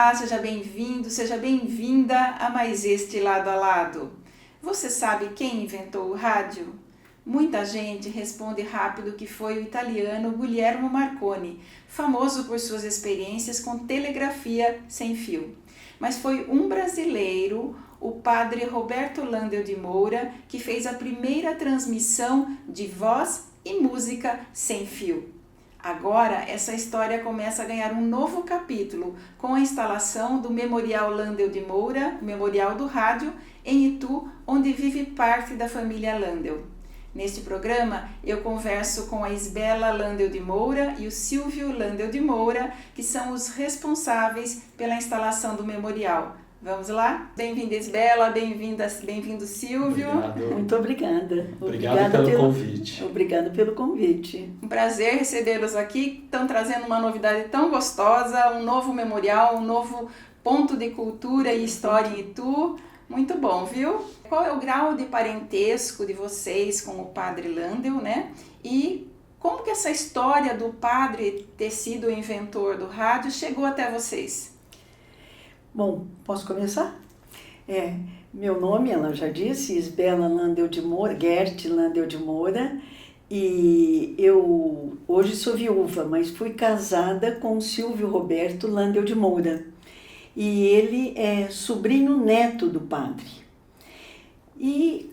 Olá, seja bem-vindo, seja bem-vinda a mais este Lado a Lado. Você sabe quem inventou o rádio? Muita gente responde rápido que foi o italiano Guglielmo Marconi, famoso por suas experiências com telegrafia sem fio. Mas foi um brasileiro, o padre Roberto Landel de Moura, que fez a primeira transmissão de voz e música sem fio. Agora, essa história começa a ganhar um novo capítulo com a instalação do Memorial Landel de Moura, Memorial do Rádio, em Itu, onde vive parte da família Landel. Neste programa, eu converso com a Isbela Landel de Moura e o Silvio Landel de Moura, que são os responsáveis pela instalação do memorial. Vamos lá? Bem-vinda, Isbela, bem-vindo, Silvio. Obrigado. Muito obrigada. Obrigado pelo convite. Obrigada pelo convite. Um prazer recebê-los aqui. Estão trazendo uma novidade tão gostosa, um novo memorial, um novo ponto de cultura e história em Itu. Muito bom, viu? Qual é o grau de parentesco de vocês com o padre Landel, né? E como que essa história do padre ter sido o inventor do rádio chegou até vocês? Bom, posso começar? Meu nome, ela já disse, Isbela Landel de Moura, Gert Landel de Moura, e eu hoje sou viúva, mas fui casada com o Silvio Roberto Landel de Moura, e ele é sobrinho neto do padre. E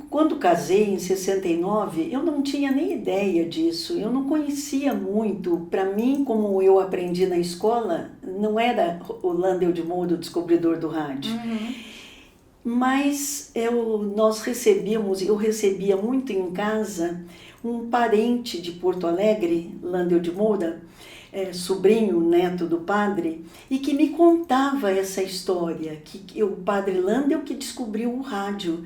quando casei, em 69, eu não tinha nem ideia disso, eu não conhecia muito. Para mim, como eu aprendi na escola, não era o Landel de Moura o descobridor do rádio. Uhum. Mas eu recebia muito em casa um parente de Porto Alegre, Landel de Moura, sobrinho, neto do padre, e que me contava essa história, que o padre Landel que descobriu o rádio.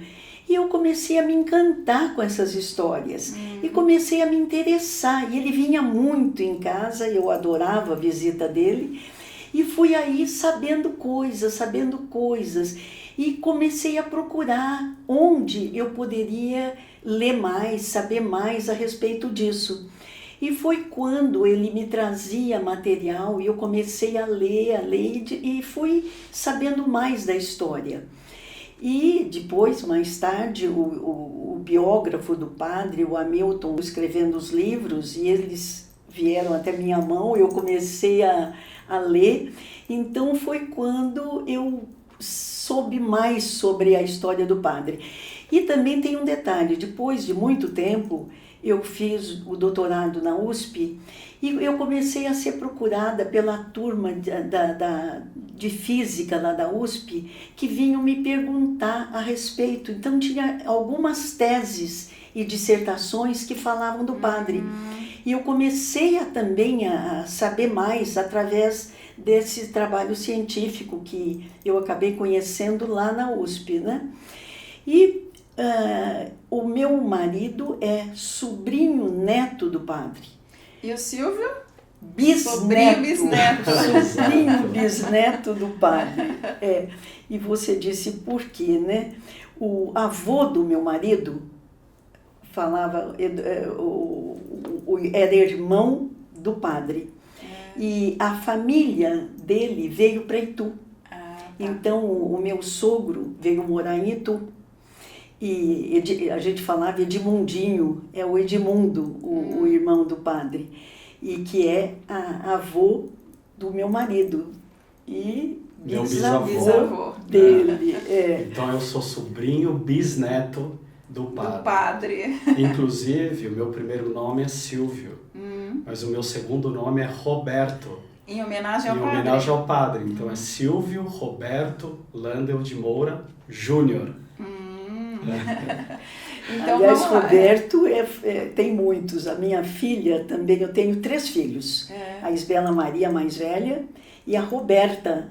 E eu comecei a me encantar com essas histórias e comecei a me interessar. E ele vinha muito em casa, eu adorava a visita dele, e fui aí sabendo coisas. E comecei a procurar onde eu poderia ler mais, saber mais a respeito disso. E foi quando ele me trazia material e eu comecei a ler e fui sabendo mais da história. E depois, mais tarde, o biógrafo do padre, o Hamilton, escrevendo os livros, e eles vieram até minha mão, eu comecei a ler. Então foi quando eu soube mais sobre a história do padre. E também tem um detalhe, depois de muito tempo, eu fiz o doutorado na USP e eu comecei a ser procurada pela turma de física lá da USP que vinham me perguntar a respeito. Então tinha algumas teses e dissertações que falavam do padre. E eu comecei também a saber mais através desse trabalho científico que eu acabei conhecendo lá na USP, né? E o meu marido é sobrinho neto do padre. E o Silvio? Bisneto. Bisneto. Sobrinho bisneto do padre. E você disse por quê, né? O avô do meu marido falava, era irmão do padre. E a família dele veio para Itu. Então o meu sogro veio morar em Itu. E a gente falava Edmundinho, é o Edmundo, o irmão do padre, e que é avô do meu marido e Meu bisavô dele. Então eu sou sobrinho bisneto do padre. Inclusive, o meu primeiro nome é Silvio, mas o meu segundo nome é Roberto. Em homenagem ao padre. Então é Silvio Roberto Landel de Moura Júnior. Então, aliás, Roberto tem muitos. A minha filha também, eu tenho 3 filhos. A Isbela Maria, a mais velha, e a Roberta,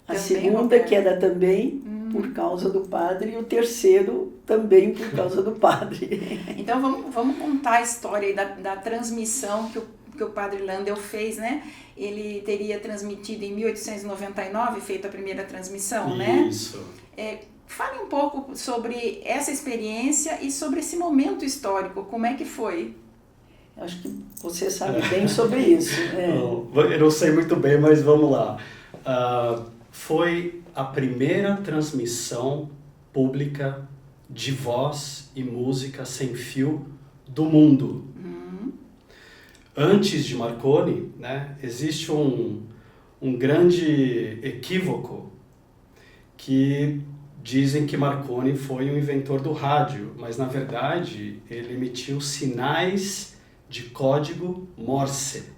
a também segunda, Roberta. Que era também por causa do padre, e o terceiro também por causa do padre. Então vamos contar a história da transmissão que o padre Landel fez, né? Ele teria transmitido em 1899, feito a primeira transmissão, né? Isso. Fale um pouco sobre essa experiência e sobre esse momento histórico, como é que foi? Acho que você sabe bem sobre isso. Eu não sei muito bem, mas vamos lá. Foi a primeira transmissão pública de voz e música sem fio do mundo. Antes de Marconi, né, existe um grande equívoco que dizem que Marconi foi o inventor do rádio, mas na verdade ele emitiu sinais de código Morse.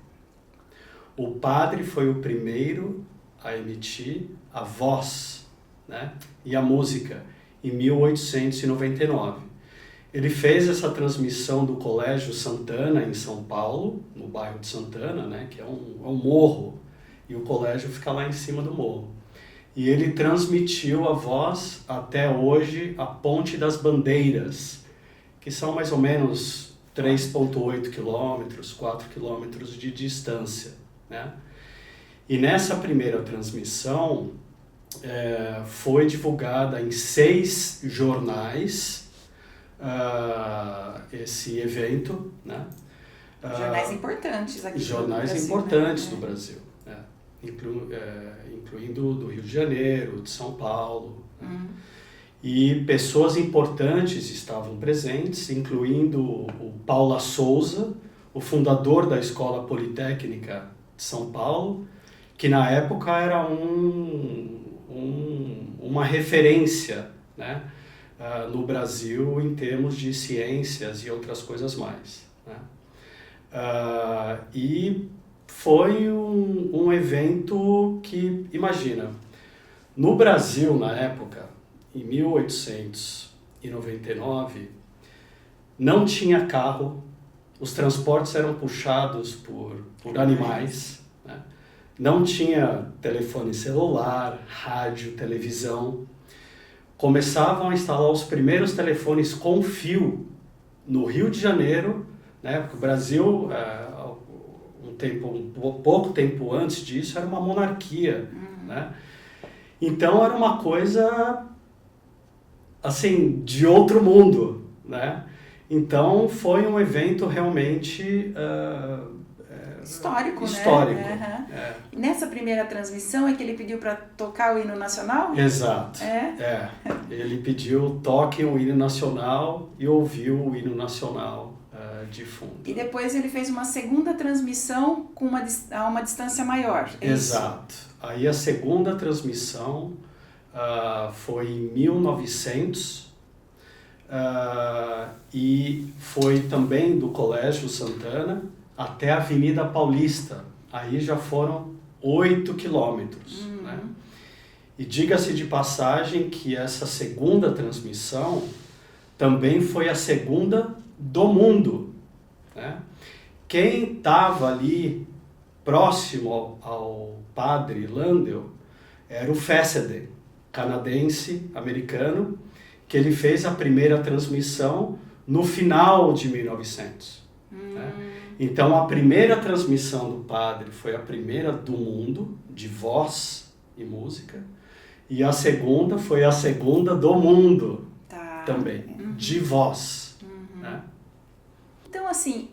O padre foi o primeiro a emitir a voz, né, e a música em 1899. Ele fez essa transmissão do Colégio Santana, em São Paulo, no bairro de Santana, né, que é um morro, e o colégio fica lá em cima do morro. E ele transmitiu a voz até hoje a Ponte das Bandeiras, que são mais ou menos 3,8 quilômetros, 4 quilômetros de distância, né? E nessa primeira transmissão foi divulgada em 6 jornais esse evento, né? Jornais importantes aqui jornais do Brasil, importantes, né? do Brasil, né? Incluindo do Rio de Janeiro, de São Paulo, né? E pessoas importantes estavam presentes, incluindo o Paula Souza, o fundador da Escola Politécnica de São Paulo, que na época era uma referência, né, no Brasil em termos de ciências e outras coisas mais, né? E foi um evento que, imagina, no Brasil na época, em 1899, não tinha carro, os transportes eram puxados por animais, né? Não tinha telefone celular, rádio, televisão. Começavam a instalar os primeiros telefones com fio no Rio de Janeiro, né? Porque o Brasil, pouco tempo antes disso, era uma monarquia, né? Então era uma coisa assim de outro mundo, né? Então foi um evento realmente histórico, né? Nessa primeira transmissão é que ele pediu para tocar o hino nacional? Exato. Ele pediu toque o hino nacional e ouviu o hino nacional de fundo. E depois ele fez uma segunda transmissão a uma distância maior. Exato. Aí a segunda transmissão foi em 1900 e foi também do Colégio Santana até a Avenida Paulista. Aí já foram 8 quilômetros, né? E diga-se de passagem que essa segunda transmissão também foi a segunda do mundo, né? Quem estava ali próximo ao padre Landel era o Fessenden, canadense, americano, que ele fez a primeira transmissão no final de 1900. Né? Então a primeira transmissão do padre foi a primeira do mundo, de voz e música, e a segunda foi a segunda do mundo também, de voz. Né? Então assim,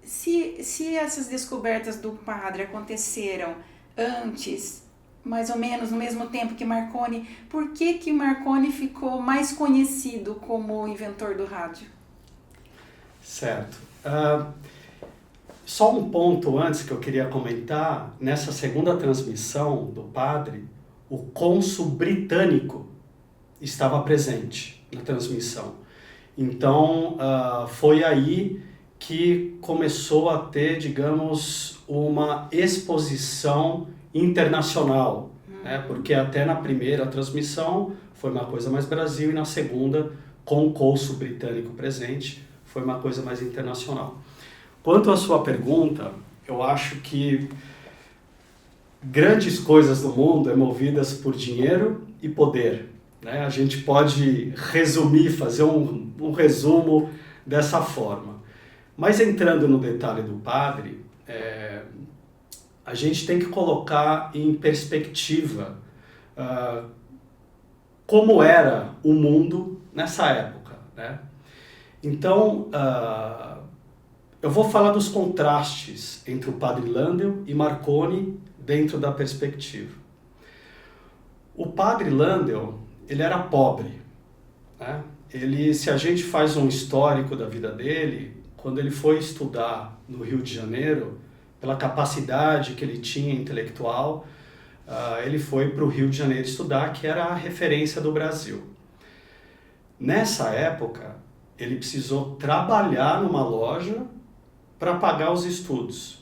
se essas descobertas do padre aconteceram antes, mais ou menos no mesmo tempo que Marconi, por que Marconi ficou mais conhecido como o inventor do rádio? Certo. Só um ponto antes que eu queria comentar, nessa segunda transmissão do padre, o cônsul britânico estava presente na transmissão. Então, foi aí que começou a ter, digamos, uma exposição internacional, né? Porque até na primeira transmissão foi uma coisa mais Brasil e na segunda, com o cônsul britânico presente, foi uma coisa mais internacional. Quanto à sua pergunta, eu acho que grandes coisas no mundo é movidas por dinheiro e poder, né? A gente pode resumir, fazer um resumo dessa forma. Mas entrando no detalhe do padre, a gente tem que colocar em perspectiva como era o mundo nessa época, né? Então, eu vou falar dos contrastes entre o padre Landel e Marconi dentro da perspectiva. O padre Landel, ele era pobre, né? Se a gente faz um histórico da vida dele, quando ele foi estudar no Rio de Janeiro, pela capacidade que ele tinha intelectual, ele foi para o Rio de Janeiro estudar, que era a referência do Brasil. Nessa época, ele precisou trabalhar numa loja para pagar os estudos.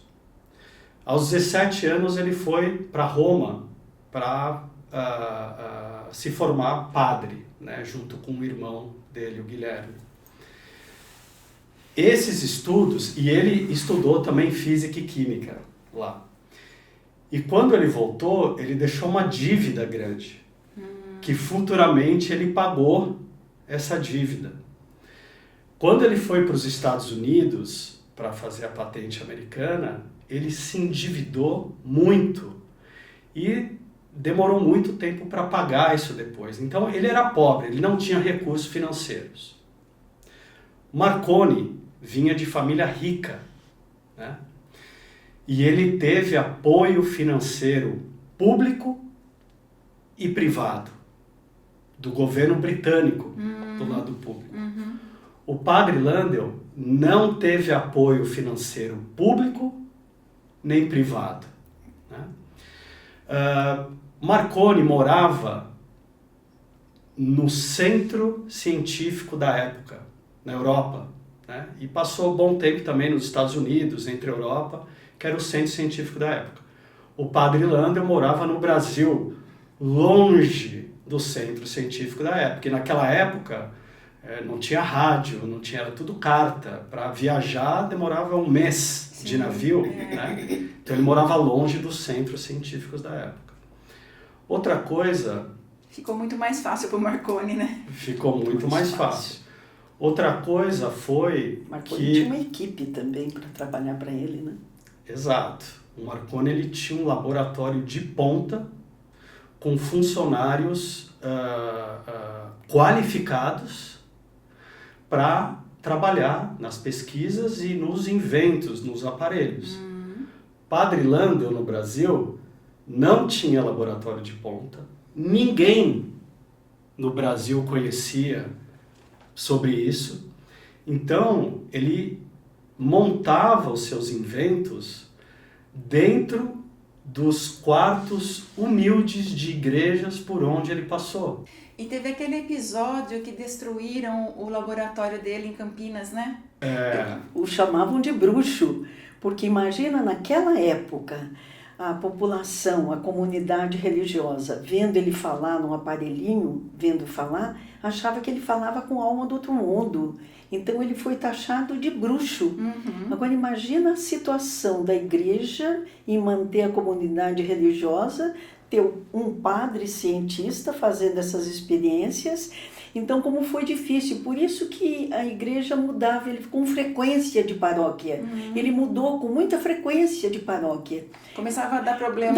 Aos 17 anos, ele foi para Roma para se formar padre, né, junto com o irmão dele, o Guilherme. Esses estudos, e ele estudou também física e química lá. E quando ele voltou, ele deixou uma dívida grande, que futuramente ele pagou essa dívida. Quando ele foi para os Estados Unidos para fazer a patente americana, ele se endividou muito e demorou muito tempo para pagar isso depois. Então ele era pobre, ele não tinha recursos financeiros. Marconi vinha de família rica, né? E ele teve apoio financeiro público e privado do governo britânico, do lado público. O padre Landel não teve apoio financeiro público nem privado, né? Marconi morava no centro científico da época, na Europa, né? E passou bom tempo também nos Estados Unidos, entre a Europa, que era o centro científico da época. O padre Landel morava no Brasil, longe do centro científico da época. E naquela época não tinha rádio, não tinha, era tudo carta. Para viajar demorava um mês de navio, né? Então ele morava longe dos centros científicos da época. Outra coisa... Ficou muito mais fácil para o Marconi, né? Ficou muito mais fácil. Outra coisa foi Marconi tinha uma equipe também para trabalhar para ele, né? Exato. O Marconi ele tinha um laboratório de ponta com funcionários qualificados para trabalhar nas pesquisas e nos inventos, nos aparelhos. Padre Landel, no Brasil, não tinha laboratório de ponta. Ninguém no Brasil conhecia sobre isso. Então, ele montava os seus inventos dentro dos quartos humildes de igrejas por onde ele passou. E teve aquele episódio que destruíram o laboratório dele em Campinas, né? O chamavam de bruxo, porque imagina naquela época a população, a comunidade religiosa, vendo ele falar num aparelhinho, vendo falar, achava que ele falava com a alma do outro mundo. Então ele foi taxado de bruxo. Agora imagina a situação da igreja em manter a comunidade religiosa, ter um padre cientista fazendo essas experiências. Então como foi difícil, por isso que a igreja mudava ele com frequência de paróquia. Ele mudou com muita frequência de paróquia. Começava a dar problema,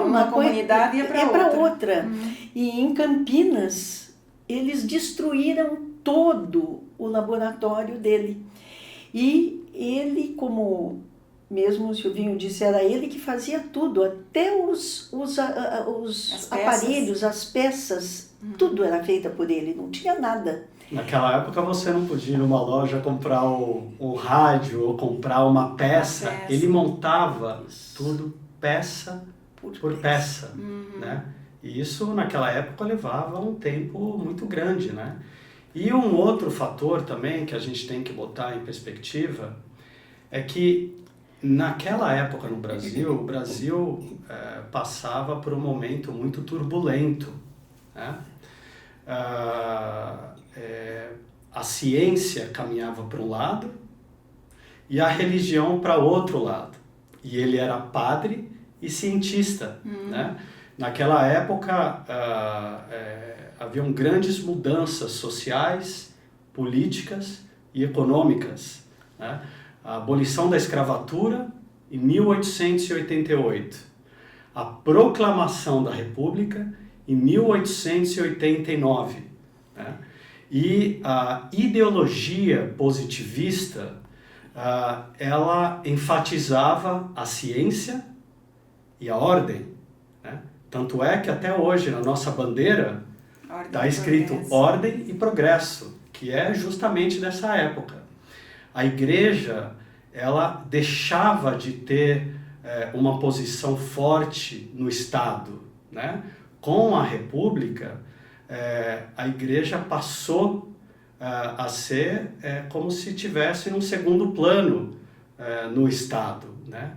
na comunidade e ia para outra. E em Campinas, eles destruíram todo o laboratório dele. E ele, como mesmo o Silvinho disse, era ele que fazia tudo, até os aparelhos, as peças, tudo era feito por ele, não tinha nada. Naquela época você não podia ir numa loja comprar um rádio ou comprar uma peça. Ele montava tudo peça por peça, né? E isso naquela época levava um tempo muito grande, né? E um outro fator também que a gente tem que botar em perspectiva é que naquela época no Brasil, o Brasil passava por um momento muito turbulento, né? A ciência caminhava para um lado e a religião para outro lado. E ele era padre e cientista, né? Naquela época haviam grandes mudanças sociais, políticas e econômicas, né? A abolição da escravatura em 1888, a proclamação da República em 1889, né? E a ideologia positivista ela enfatizava a ciência e a ordem, né? Tanto é que até hoje na nossa bandeira está escrito ordem e progresso, que é justamente dessa época. A igreja, ela deixava de ter uma posição forte no Estado, né? Com a República, a igreja passou a ser como se tivesse um segundo plano no Estado, né?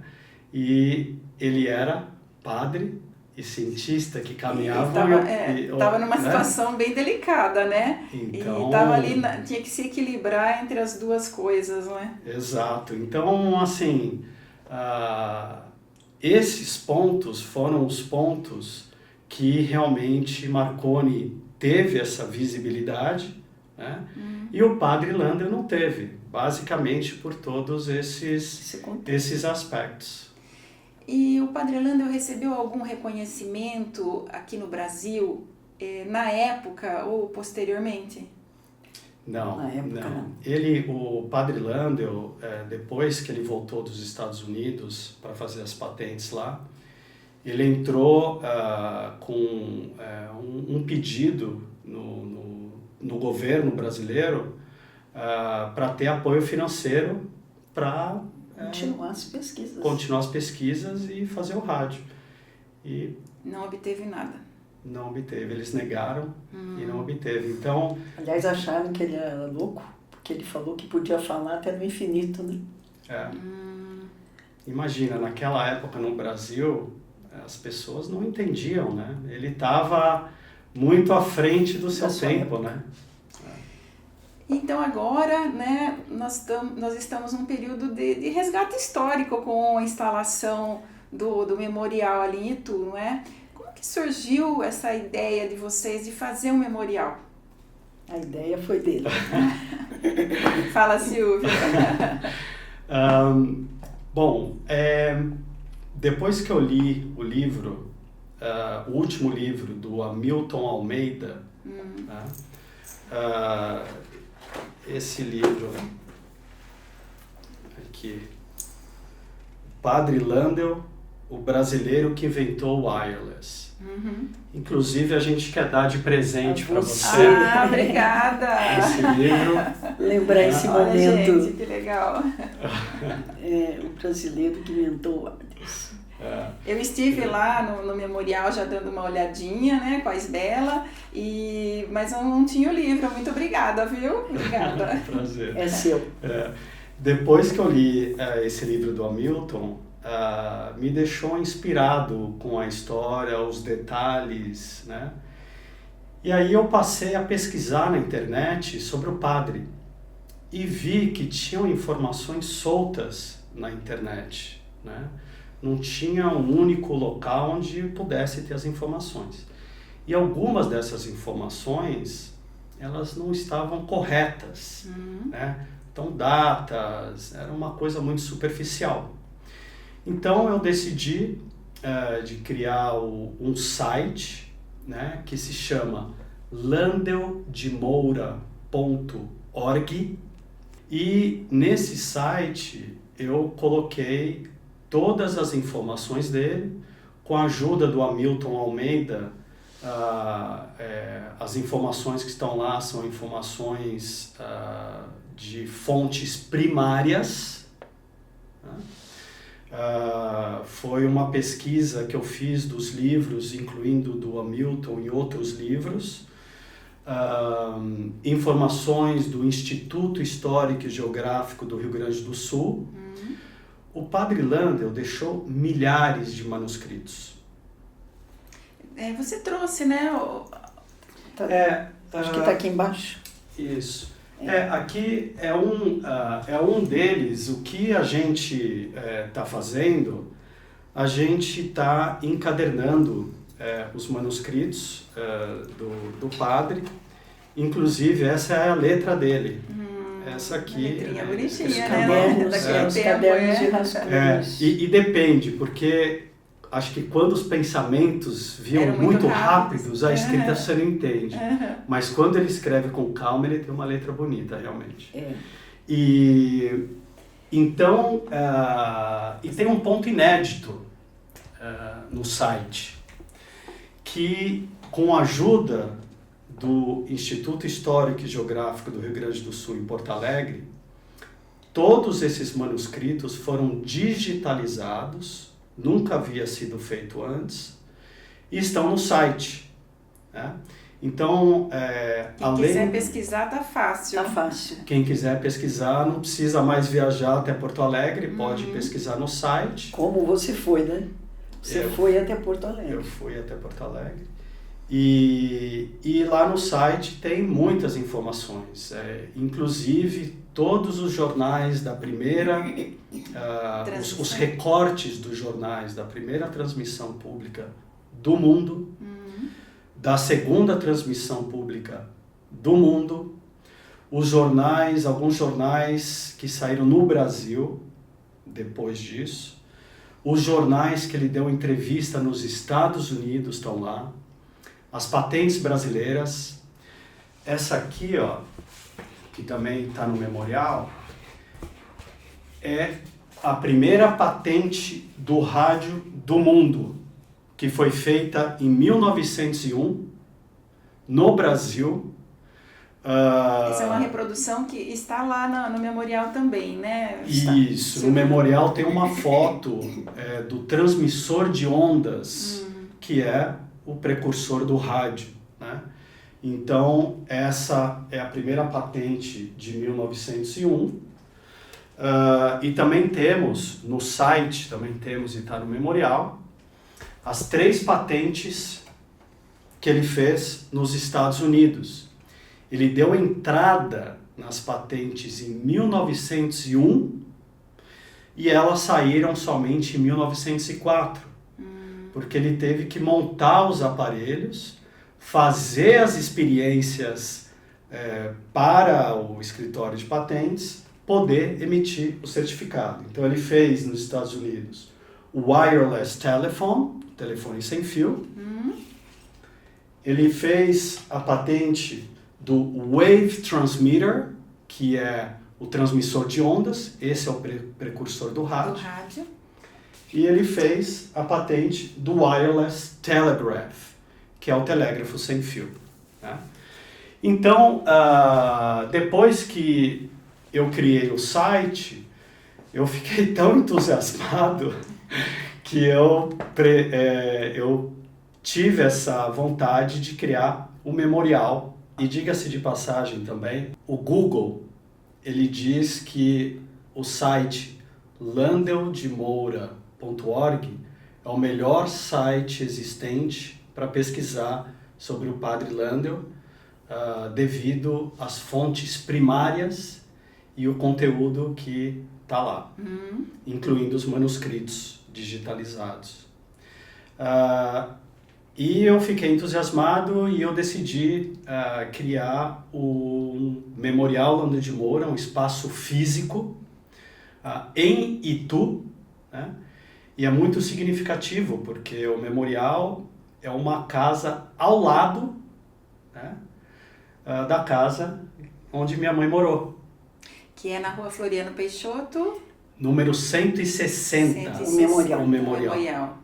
E ele era padre e cientista que caminhavam... Estava numa situação bem delicada, né? Então, e estava ali, tinha que se equilibrar entre as duas coisas, não é? Exato. Então, assim, esses pontos foram os pontos que realmente Marconi teve essa visibilidade, né? E o padre Landel não teve, basicamente por todos esses aspectos. E o padre Landel recebeu algum reconhecimento aqui no Brasil, na época ou posteriormente? Não, na época, não. O padre Landel, depois que ele voltou dos Estados Unidos para fazer as patentes lá, ele entrou com um pedido no governo brasileiro para ter apoio financeiro para continuar as pesquisas e fazer o rádio. E não obteve nada. Não obteve, eles negaram e não obteve. Então, aliás, acharam que ele era louco, porque ele falou que podia falar até no infinito, né? Imagina, naquela época no Brasil, as pessoas não entendiam, né? Ele estava muito à frente do seu tempo, né? Então agora, né, nós estamos num período de resgate histórico com a instalação do memorial ali em Itu, não é? Como que surgiu essa ideia de vocês de fazer um memorial? A ideia foi dele. Fala, Silvia. Bom, depois que eu li o livro, o último livro do Hamilton Almeida, esse livro aqui, Padre Landel, o brasileiro que inventou o wireless. Inclusive, a gente quer dar de presente para você. Obrigada! Esse livro. Lembrar esse momento. Gente, que legal. O brasileiro que inventou o wireless. Eu estive lá no memorial já dando uma olhadinha, né, com a Isbela, mas eu não tinha o livro. Muito obrigada, viu? Obrigada. Prazer. É seu. Depois que eu li esse livro do Hamilton, me deixou inspirado com a história, os detalhes, né? E aí eu passei a pesquisar na internet sobre o padre e vi que tinham informações soltas na internet, né? Não tinha um único local onde pudesse ter as informações. E algumas dessas informações, elas não estavam corretas, né? Então, datas, era uma coisa muito superficial. Então, eu decidi de criar um site, né, que se chama landeldemoura.org, e nesse site eu coloquei todas as informações dele, com a ajuda do Hamilton Almeida. As informações que estão lá são informações de fontes primárias, né? Foi uma pesquisa que eu fiz dos livros, incluindo do Hamilton e outros livros, informações do Instituto Histórico e Geográfico do Rio Grande do Sul. O padre Landel deixou milhares de manuscritos. Você trouxe, né? Acho que está aqui embaixo. Isso. Aqui é um deles. O que a gente está fazendo, a gente está encadernando os manuscritos do padre. Inclusive, essa é a letra dele. Essa aqui. Letrinha bonitinha, os cadernos de rascunhos. E depende, porque acho que quando os pensamentos vinham muito rápidos, a escrita você não entende. Mas quando ele escreve com calma, ele tem uma letra bonita, realmente. E então, e tem um ponto inédito no site, que com a ajuda do Instituto Histórico e Geográfico do Rio Grande do Sul, em Porto Alegre, todos esses manuscritos foram digitalizados, nunca havia sido feito antes, e estão no site, né? Então, quem quiser pesquisar, tá fácil. Tá fácil. Quem quiser pesquisar, não precisa mais viajar até Porto Alegre, pode pesquisar no site. Como você foi, né? Você foi até Porto Alegre. Eu fui até Porto Alegre. E lá no site tem muitas informações, inclusive todos os jornais da primeira, os recortes dos jornais da primeira transmissão pública do mundo, da segunda transmissão pública do mundo, os jornais, alguns jornais que saíram no Brasil depois disso, os jornais que ele deu entrevista nos Estados Unidos estão lá, as patentes brasileiras. Essa aqui, ó, que também está no memorial, é a primeira patente do rádio do mundo, que foi feita em 1901, no Brasil. Essa é uma reprodução que está lá no memorial também, né? Isso, no memorial tem uma foto do transmissor de ondas, que é o precursor do rádio, né? Então, essa é a primeira patente de 1901. E também temos, no site, e está no memorial, as 3 patentes que ele fez nos Estados Unidos. Ele deu entrada nas patentes em 1901 e elas saíram somente em 1904. Porque ele teve que montar os aparelhos, fazer as experiências para o escritório de patentes, poder emitir o certificado. Então ele fez nos Estados Unidos o wireless telephone, telefone sem fio. Ele fez a patente do wave transmitter, que é o transmissor de ondas, esse é o precursor do rádio. E ele fez a patente do wireless telegraph, que é o telégrafo sem fio, né? Então, depois que eu criei o site, eu fiquei tão entusiasmado que eu tive essa vontade de criar um memorial. E diga-se de passagem também, o Google, ele diz que o site landeldemoura.org é o melhor site existente para pesquisar sobre o Padre Landel, devido às fontes primárias e o conteúdo que está lá, incluindo os manuscritos digitalizados. E eu fiquei entusiasmado e eu decidi criar o Memorial Landel de Moura, um espaço físico em Itu, né? E é muito significativo porque o memorial é uma casa ao lado, né, da casa onde minha mãe morou. Que é na Rua Floriano Peixoto. Número 160. O memorial.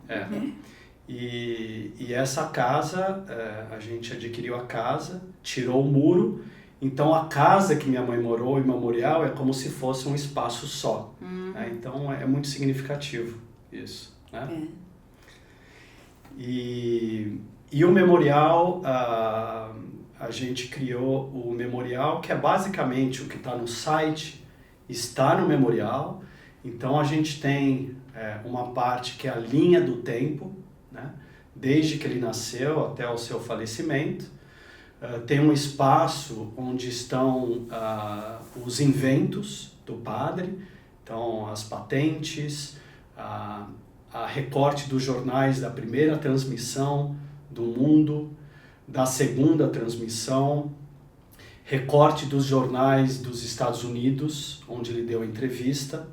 E essa casa, a gente adquiriu a casa, tirou o muro, então a casa que minha mãe morou, o memorial, é como se fosse um espaço só. Né? Então é muito significativo isso, né? E o memorial, a gente criou o memorial, que é basicamente o que está no site, está no memorial. Então a gente tem uma parte que é a linha do tempo, né? Desde que ele nasceu até o seu falecimento. Tem um espaço onde estão os inventos do padre, então as patentes, a recorte dos jornais da primeira transmissão do mundo, da segunda transmissão, recorte dos jornais dos Estados Unidos, onde ele deu entrevista.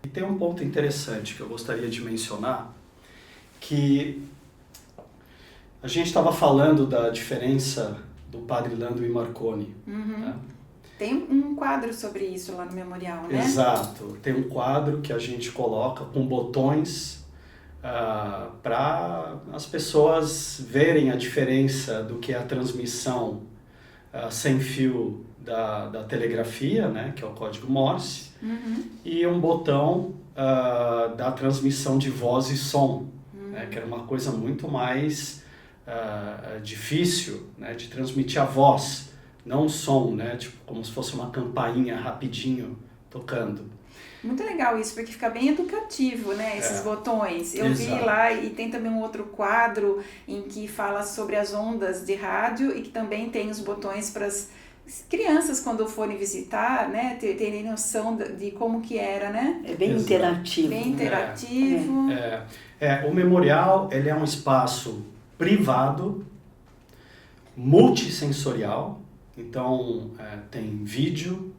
E tem um ponto interessante que eu gostaria de mencionar, que a gente estava falando da diferença do Padre Landel e Marconi. Né? Tem um quadro sobre isso lá no memorial, né? Exato. Tem um quadro que a gente coloca com botões para as pessoas verem a diferença do que é a transmissão sem fio da telegrafia, né, que é o código Morse, e um botão da transmissão de voz e som, né, que era uma coisa muito mais difícil, né, de transmitir a voz, não o som, né, tipo, como se fosse uma campainha rapidinho tocando. Muito legal isso, porque fica bem educativo, né, esses botões. Eu vi lá, e tem também um outro quadro em que fala sobre as ondas de rádio e que também tem os botões para as crianças, quando forem visitar, né, terem noção de como que era, né? É bem interativo. Bem interativo. O memorial, ele é um espaço privado, multissensorial. Então, tem vídeo,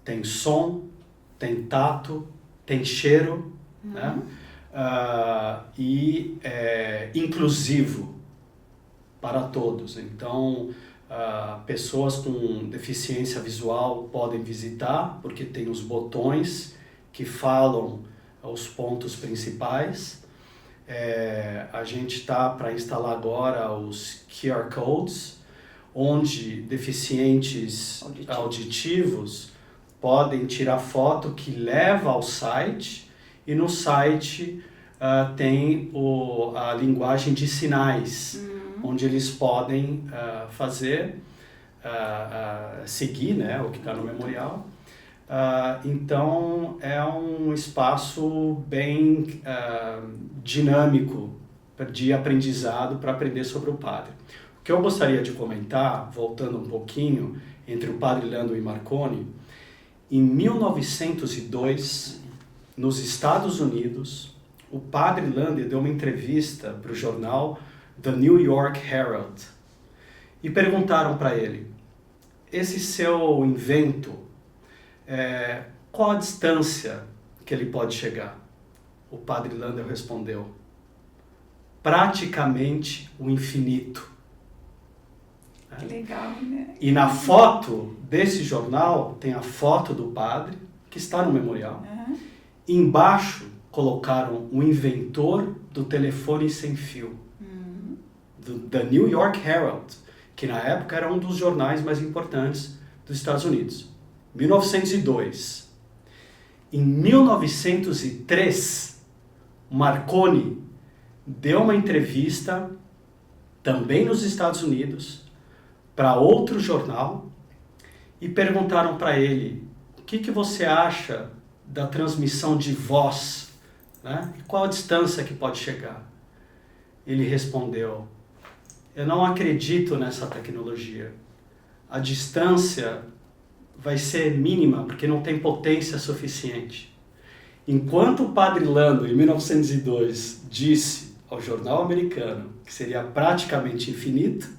tem som, tem tato, tem cheiro, né? E é inclusivo para todos. Então, pessoas com deficiência visual podem visitar, porque tem os botões que falam os pontos principais. A gente está para instalar agora os QR Codes, onde deficientes auditivos podem tirar foto que leva ao site, e no site tem a linguagem de sinais, onde eles podem seguir, né, o que está no memorial. Então, é um espaço bem dinâmico de aprendizado para aprender sobre o padre. O que eu gostaria de comentar, voltando um pouquinho, entre o padre Lando e Marconi, em 1902, nos Estados Unidos, o padre Lando deu uma entrevista para o jornal The New York Herald e perguntaram para ele: esse seu invento, qual a distância que ele pode chegar? O padre Lando respondeu: praticamente o infinito. Que legal, né? E na foto desse jornal tem a foto do padre, que está no memorial. Embaixo colocaram o inventor do telefone sem fio, do The New York Herald, que na época era um dos jornais mais importantes dos Estados Unidos. 1902. Em 1903, Marconi deu uma entrevista, também nos Estados Unidos, para outro jornal, e perguntaram para ele: o que você acha da transmissão de voz, né? E qual a distância que pode chegar? Ele respondeu: eu não acredito nessa tecnologia. A distância vai ser mínima, porque não tem potência suficiente. Enquanto o padre Lando, em 1902, disse ao jornal americano que seria praticamente infinito,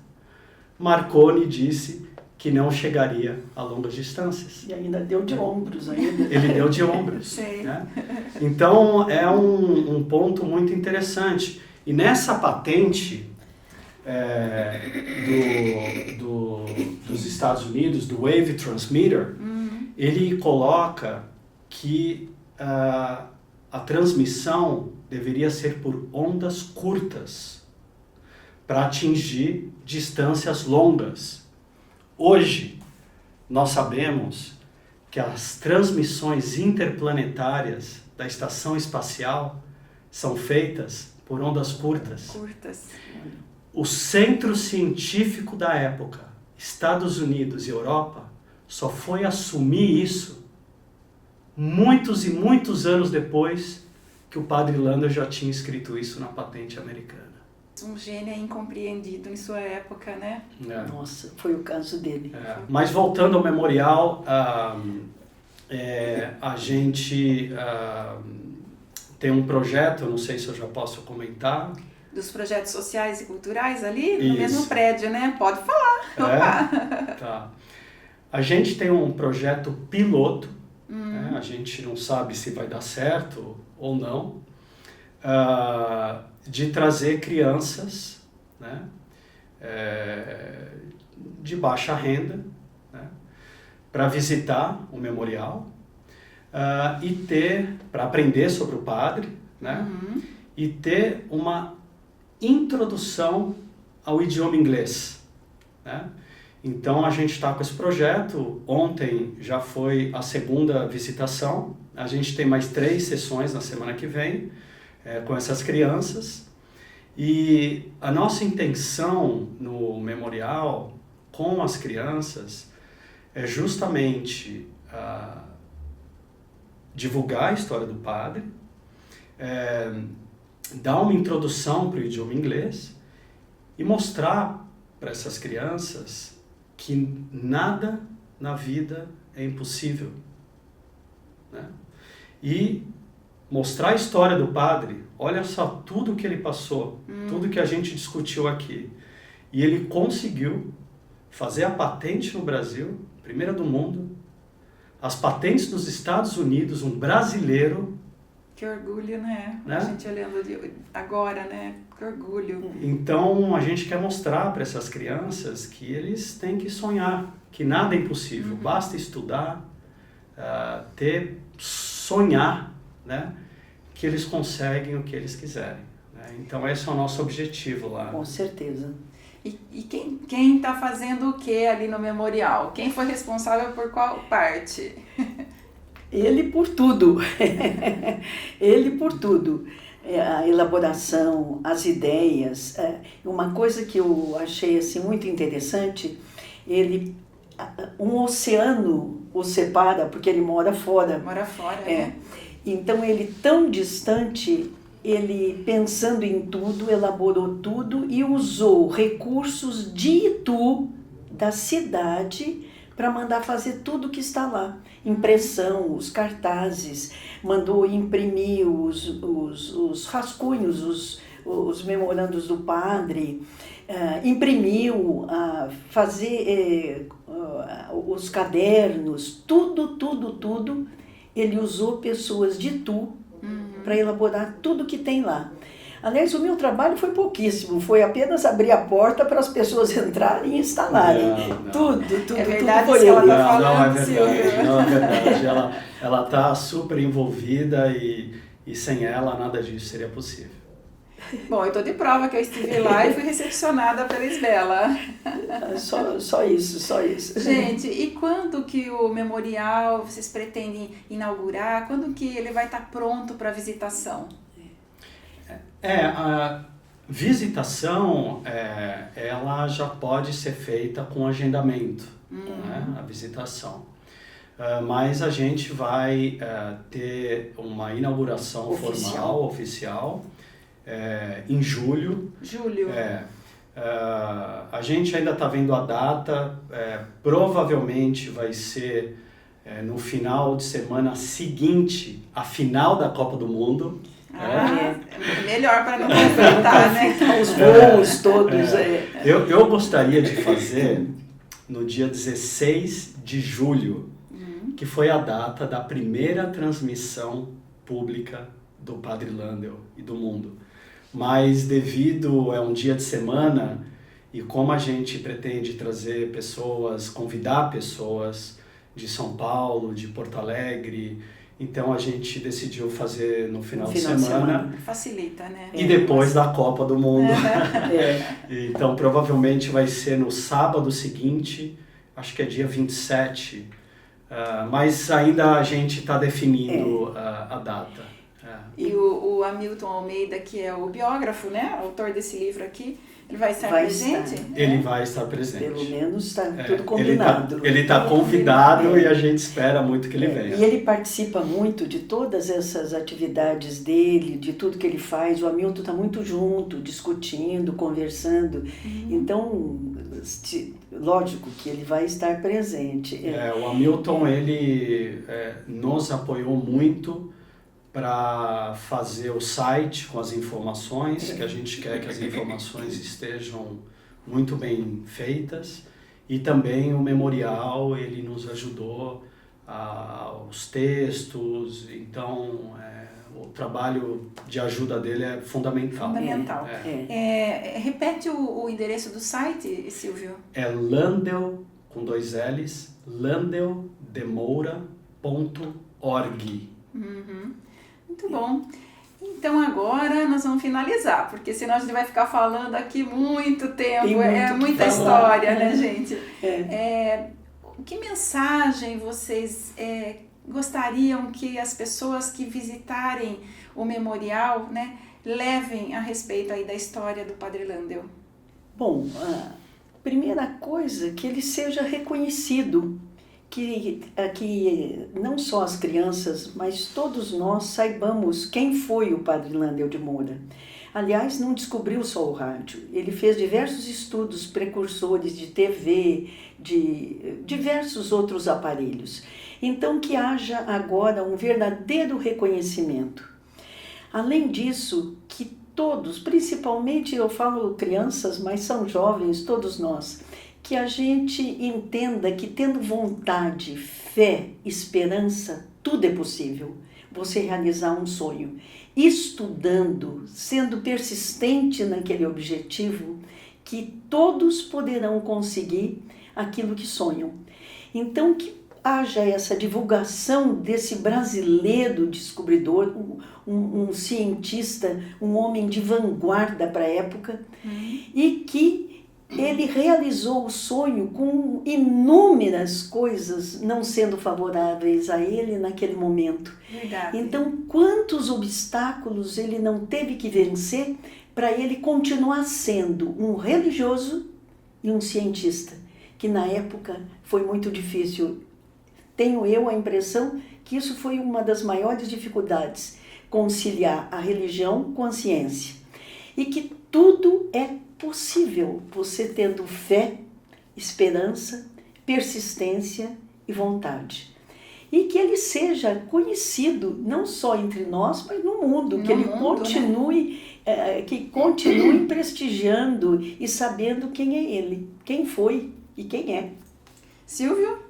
Marconi disse que não chegaria a longas distâncias. E ainda deu de ombros ainda. Ele deu de ombros. Né? Então, é um ponto muito interessante. E nessa patente dos Estados Unidos, do Wave Transmitter, ele coloca que a transmissão deveria ser por ondas curtas, para atingir distâncias longas. Hoje, nós sabemos que as transmissões interplanetárias da estação espacial são feitas por ondas curtas. O centro científico da época, Estados Unidos e Europa, só foi assumir isso muitos e muitos anos depois que o padre Lando já tinha escrito isso na patente americana. Um gênio incompreendido em sua época, né? Nossa, foi o caso dele. Mas voltando ao memorial, a gente tem um projeto, eu não sei se eu já posso comentar. Dos projetos sociais e culturais ali, no mesmo prédio, né? Pode falar. Tá. A gente tem um projeto piloto, né? A gente não sabe se vai dar certo ou não, de trazer crianças, né, de baixa renda, né, para visitar o memorial e para aprender sobre o padre, né, e ter uma introdução ao idioma inglês, né? Então a gente está com esse projeto. Ontem já foi a segunda visitação, a gente tem mais 3 sessões na semana que vem com essas crianças, e a nossa intenção no memorial com as crianças é justamente divulgar a história do padre, dar uma introdução para o idioma inglês e mostrar para essas crianças que nada na vida é impossível, né? E mostrar a história do padre. Olha só tudo que ele passou, tudo que a gente discutiu aqui. E ele conseguiu fazer a patente no Brasil, primeira do mundo, as patentes nos Estados Unidos, um brasileiro. Que orgulho, né? A gente olhando agora, né? Que orgulho. Então, a gente quer mostrar para essas crianças que eles têm que sonhar, que nada é impossível. Basta estudar, sonhar, né? Que eles conseguem o que eles quiserem, né? Então, esse é o nosso objetivo lá. Com certeza. E quem está fazendo o que ali no memorial? Quem foi responsável por qual parte? Ele por tudo. Ele por tudo. A elaboração, as ideias. Uma coisa que eu achei assim, muito interessante, um oceano o separa, porque ele mora fora. Mora fora, né? Então, ele tão distante, ele pensando em tudo, elaborou tudo e usou recursos de Itu, da cidade, para mandar fazer tudo que está lá. Impressão, os cartazes, mandou imprimir os rascunhos, os memorandos do padre, imprimiu, fazer os cadernos, tudo. Ele usou pessoas de Itu para elaborar tudo que tem lá. Aliás, o meu trabalho foi pouquíssimo, foi apenas abrir a porta para as pessoas entrarem e instalarem. Não. Tudo. É verdade tudo foi que ela ele. está falando, não, é verdade, Silvia. não é verdade. Ela está super envolvida e sem ela nada disso seria possível. Bom, eu estou de prova que eu estive lá e fui recepcionada pela Isbela. Só isso. Gente, e quando que o memorial vocês pretendem inaugurar? Quando que ele vai estar pronto para visitação? A visitação, ela já pode ser feita com agendamento, né? A visitação. Mas a gente vai ter uma inauguração formal, oficial, em julho. A gente ainda está vendo a data, provavelmente vai ser no final de semana seguinte à final da Copa do Mundo. Melhor para não conflitar, né? Os voos todos. Eu gostaria de fazer no dia 16 de julho, que foi a data da primeira transmissão pública do Padre Landel e do mundo. Mas devido a um dia de semana, e como a gente pretende trazer pessoas, convidar pessoas de São Paulo, de Porto Alegre, então a gente decidiu fazer no final de semana. Facilita, né? E depois da Copa do Mundo. Então provavelmente vai ser no sábado seguinte, acho que é dia 27, mas ainda a gente está definindo a data. E o Hamilton Almeida, que é o biógrafo, né, autor desse livro aqui, ele vai estar presente? Ele vai estar presente. Pelo menos está tudo combinado. Ele está convidado e a gente espera muito que ele venha. E ele participa muito de todas essas atividades dele, de tudo que ele faz. O Hamilton está muito junto, discutindo, conversando. Então, lógico que ele vai estar presente. O Hamilton, ele nos apoiou muito para fazer o site com as informações, que a gente quer que as informações estejam muito bem feitas, e também o memorial, ele nos ajudou aos textos, então o trabalho de ajuda dele é fundamental. Repete o endereço do site, Silvio. É Landel, com 2 L's, landeldemoura.org. Muito bom. Então agora nós vamos finalizar, porque senão a gente vai ficar falando aqui muito tempo, é muita história, né, gente? Que mensagem vocês gostariam que as pessoas que visitarem o memorial, né, levem a respeito aí da história do Padre Landel? Bom, a primeira coisa, que ele seja reconhecido, que não só as crianças, mas todos nós saibamos quem foi o Padre Landel de Moura. Aliás, não descobriu só o rádio, ele fez diversos estudos precursores de TV, de diversos outros aparelhos. Então, que haja agora um verdadeiro reconhecimento. Além disso, que todos, principalmente eu falo crianças, mas são jovens, todos nós, que a gente entenda que tendo vontade, fé, esperança, tudo é possível. Você realizar um sonho. Estudando, sendo persistente naquele objetivo, que todos poderão conseguir aquilo que sonham. Então, que haja essa divulgação desse brasileiro descobridor, um cientista, um homem de vanguarda para a época, e que ele realizou o sonho com inúmeras coisas não sendo favoráveis a ele naquele momento. Verdade. Então, quantos obstáculos ele não teve que vencer para ele continuar sendo um religioso e um cientista, que na época foi muito difícil. Tenho eu a impressão que isso foi uma das maiores dificuldades, conciliar a religião com a ciência. E que tudo é possível, você tendo fé, esperança, persistência e vontade. E que ele seja conhecido não só entre nós, mas no mundo, que ele continue, né? Que continue prestigiando e sabendo quem é ele, quem foi e quem é. Silvio?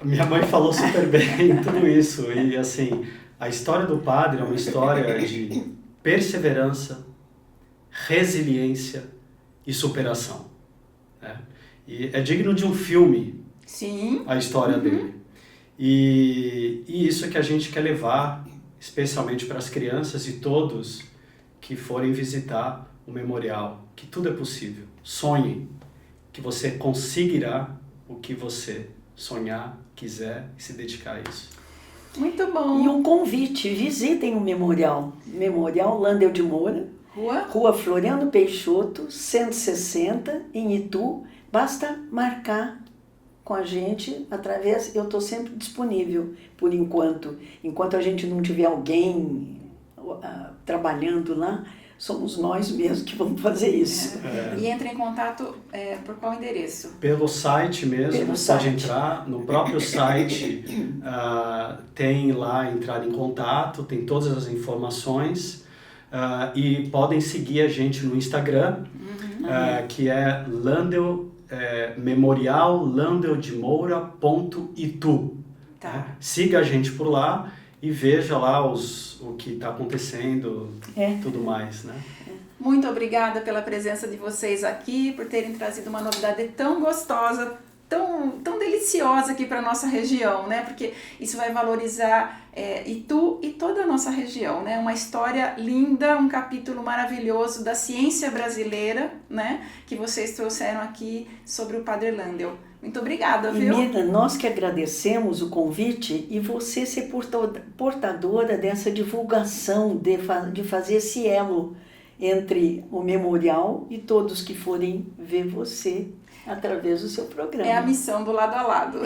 Minha mãe falou super bem tudo isso. E assim, a história do padre é uma história de perseverança, resiliência e superação, né? E é digno de um filme. Sim. A história dele. E isso é que a gente quer levar, especialmente para as crianças e todos que forem visitar o memorial, que tudo é possível. Sonhem, que você conseguirá o que você sonhar, quiser e se dedicar a isso. Muito bom. E um convite, visitem o memorial, Memorial Landel de Moura, Rua Floriano Peixoto, 160, em Itu. Basta marcar com a gente através, eu estou sempre disponível por enquanto a gente não tiver alguém trabalhando lá, somos nós mesmos que vamos fazer isso. E entra em contato por qual endereço? Pelo site mesmo, pode entrar no próprio site, tem lá entrar em contato, tem todas as informações, e podem seguir a gente no Instagram, que é Memorial landeldemoura.itu. Tá. Siga a gente por lá e veja lá o que está acontecendo, tudo mais, né? Muito obrigada pela presença de vocês aqui, por terem trazido uma novidade tão gostosa, tão deliciosa aqui para a nossa região, né? Porque isso vai valorizar Itu e toda a nossa região, né? Uma história linda, um capítulo maravilhoso da ciência brasileira, né? Que vocês trouxeram aqui sobre o Padre Landel. Muito obrigada, viu? Nina, nós que agradecemos o convite e você ser portadora dessa divulgação, de fazer esse elo entre o memorial e todos que forem ver você através do seu programa. É a missão do Lado a Lado.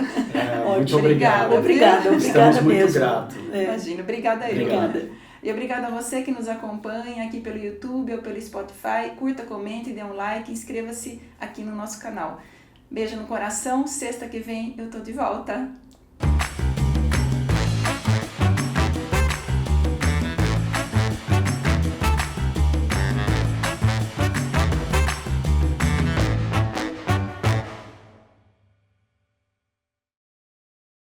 Muito obrigado. Obrigada Estamos muito mesmo. gratos. Imagina, obrigada aí. Obrigada. E obrigada a você que nos acompanha aqui pelo YouTube ou pelo Spotify. Curta, comente, dê um like, inscreva-se aqui no nosso canal. Beijo no coração, sexta que vem eu tô de volta.